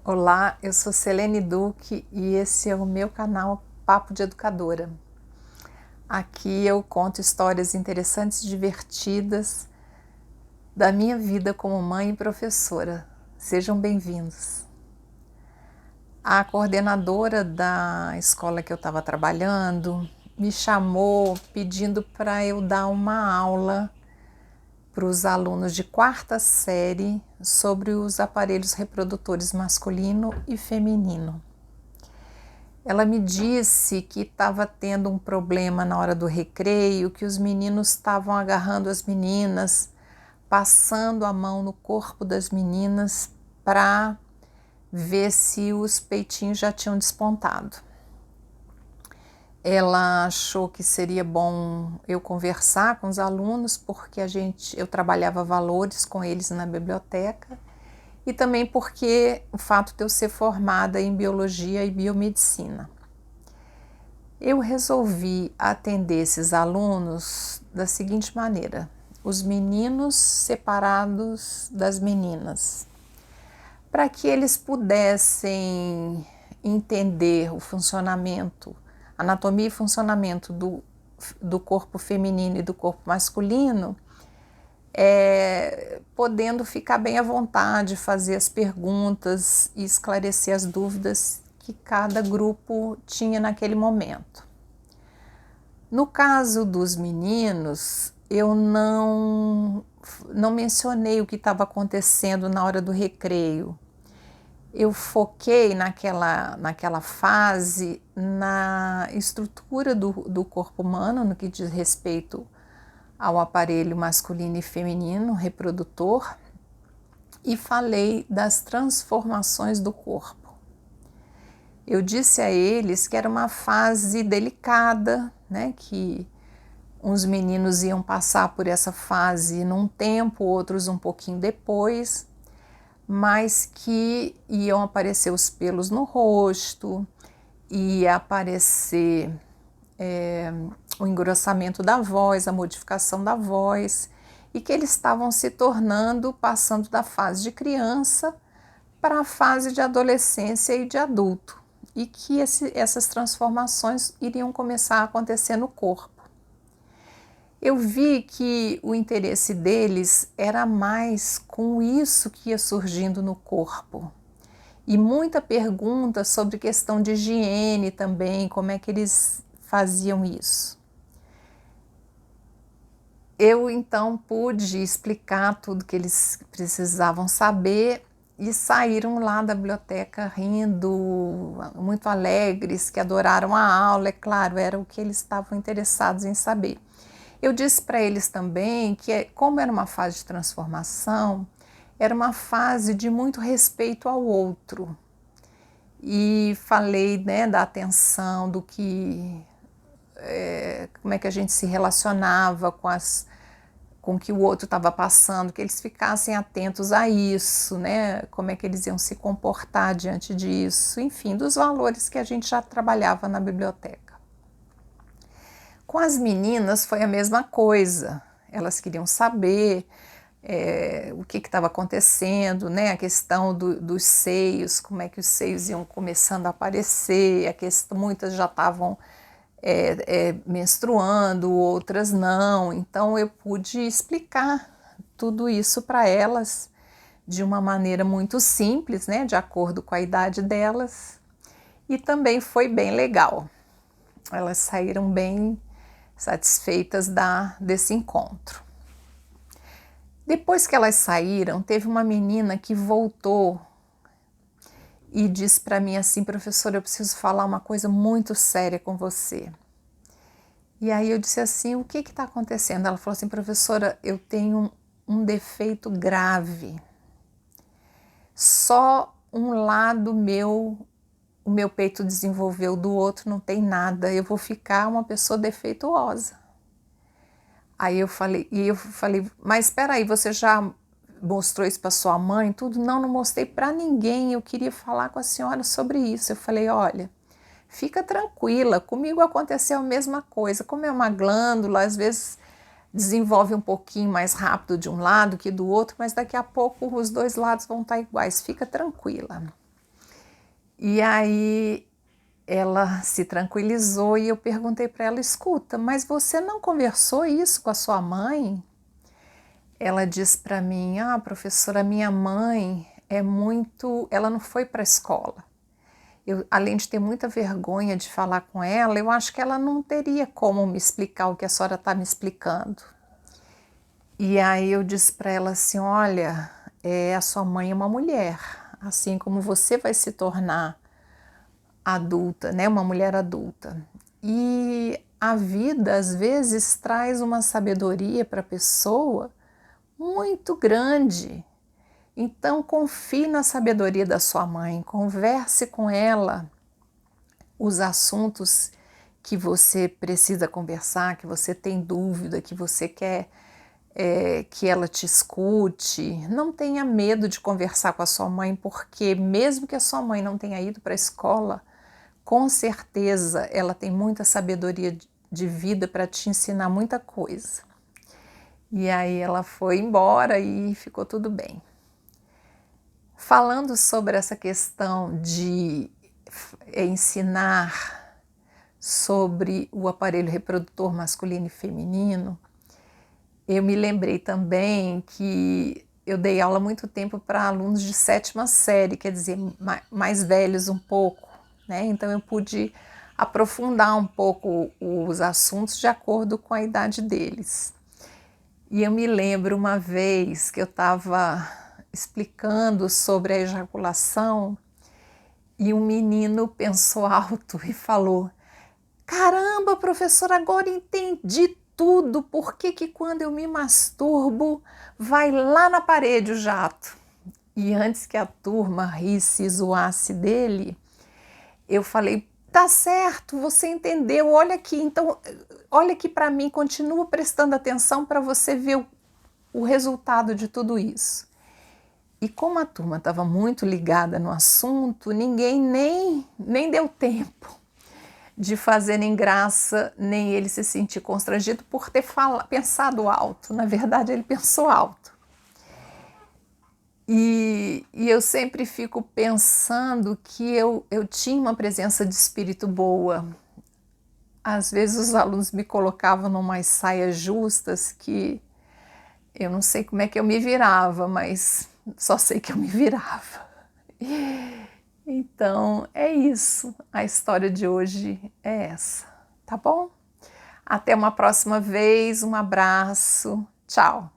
Olá, eu sou Selene Duque e esse é o meu canal Papo de Educadora. Aqui eu conto histórias interessantes e divertidas da minha vida como mãe e professora. Sejam bem-vindos. A coordenadora da escola que eu estava trabalhando me chamou pedindo para eu dar uma aula para os alunos de quarta série sobre os aparelhos reprodutores masculino e feminino. Ela me disse que estava tendo um problema na hora do recreio, que os meninos estavam agarrando as meninas, passando a mão no corpo das meninas para ver se os peitinhos já tinham despontado. Ela achou que seria bom eu conversar com os alunos, porque eu trabalhava valores com eles na biblioteca, e também porque o fato de eu ser formada em biologia e biomedicina. Eu resolvi atender esses alunos da seguinte maneira: os meninos separados das meninas, para que eles pudessem entender o funcionamento, anatomia e funcionamento do corpo feminino e do corpo masculino, podendo ficar bem à vontade, fazer as perguntas e esclarecer as dúvidas que cada grupo tinha naquele momento. No caso dos meninos, eu não mencionei o que estava acontecendo na hora do recreio. Eu foquei naquela fase na estrutura do corpo humano, no que diz respeito ao aparelho masculino e feminino reprodutor, e falei das transformações do corpo. Eu disse a eles que era uma fase delicada, né, que uns meninos iam passar por essa fase num tempo, outros um pouquinho depois, mas que iam aparecer os pelos no rosto, ia aparecer o engrossamento da voz, a modificação da voz, e que eles estavam se tornando, passando da fase de criança para a fase de adolescência e de adulto, e que essas transformações iriam começar a acontecer no corpo. Eu vi que o interesse deles era mais com isso que ia surgindo no corpo. E muita pergunta sobre questão de higiene também, como é que eles faziam isso. Eu então pude explicar tudo que eles precisavam saber e saíram lá da biblioteca rindo, muito alegres, que adoraram a aula, é claro, era o que eles estavam interessados em saber. Eu disse para eles também que, como era uma fase de transformação, era uma fase de muito respeito ao outro. E falei, né, da atenção, do que, como é que a gente se relacionava com o que o outro estava passando, que eles ficassem atentos a isso, né, como é que eles iam se comportar diante disso, enfim, dos valores que a gente já trabalhava na biblioteca. Com as meninas foi a mesma coisa, elas queriam saber o que estava acontecendo, né? A questão dos seios, como é que os seios iam começando a aparecer, muitas já estavam menstruando, outras não, então eu pude explicar tudo isso para elas de uma maneira muito simples, né? De acordo com a idade delas, e também foi bem legal, elas saíram bem satisfeitas desse encontro. Depois que elas saíram, teve uma menina que voltou e disse para mim assim: professora, eu preciso falar uma coisa muito séria com você. E aí eu disse assim: o que está acontecendo? Ela falou assim: professora, eu tenho um defeito grave. Só um lado o meu peito desenvolveu, do outro não tem nada, eu vou ficar uma pessoa defeituosa. Aí eu falei, mas espera aí, você já mostrou isso para sua mãe, tudo? Não, não mostrei para ninguém, eu queria falar com a senhora sobre isso. Eu falei: olha, fica tranquila, comigo aconteceu a mesma coisa, como é uma glândula, às vezes desenvolve um pouquinho mais rápido de um lado que do outro, mas daqui a pouco os dois lados vão estar iguais, fica tranquila. E aí ela se tranquilizou e eu perguntei para ela: escuta, mas você não conversou isso com a sua mãe? Ela disse para mim: ah, professora, minha mãe ela não foi para a escola. Além de ter muita vergonha de falar com ela, eu acho que ela não teria como me explicar o que a senhora está me explicando. E aí eu disse para ela assim: olha, a sua mãe é uma mulher, assim como você vai se tornar adulta, né, uma mulher adulta. E a vida às vezes traz uma sabedoria para a pessoa muito grande. Então confie na sabedoria da sua mãe, converse com ela os assuntos que você precisa conversar, que você tem dúvida, que você quer que ela te escute. Não tenha medo de conversar com a sua mãe, porque mesmo que a sua mãe não tenha ido para a escola, com certeza ela tem muita sabedoria de vida para te ensinar muita coisa. E aí ela foi embora e ficou tudo bem. Falando sobre essa questão de ensinar sobre o aparelho reprodutor masculino e feminino, eu me lembrei também que eu dei aula muito tempo para alunos de 7ª série, quer dizer, mais velhos um pouco, né? Então eu pude aprofundar um pouco os assuntos de acordo com a idade deles. E eu me lembro uma vez que eu estava explicando sobre a ejaculação e um menino pensou alto e falou: caramba, professora, agora entendi tudo, por que quando eu me masturbo vai lá na parede o jato? E antes que a turma risse e zoasse dele, eu falei: tá certo, você entendeu, olha aqui, então olha aqui para mim, continua prestando atenção para você ver o resultado de tudo isso. E como a turma estava muito ligada no assunto, ninguém nem deu tempo de fazerem graça, nem ele se sentir constrangido por ter pensado alto. Na verdade, ele pensou alto. E eu sempre fico pensando que eu tinha uma presença de espírito boa. Às vezes os alunos me colocavam numas saias justas que eu não sei como é que eu me virava, mas só sei que eu me virava. Então é isso, a história de hoje é essa, tá bom? Até uma próxima vez, um abraço, tchau!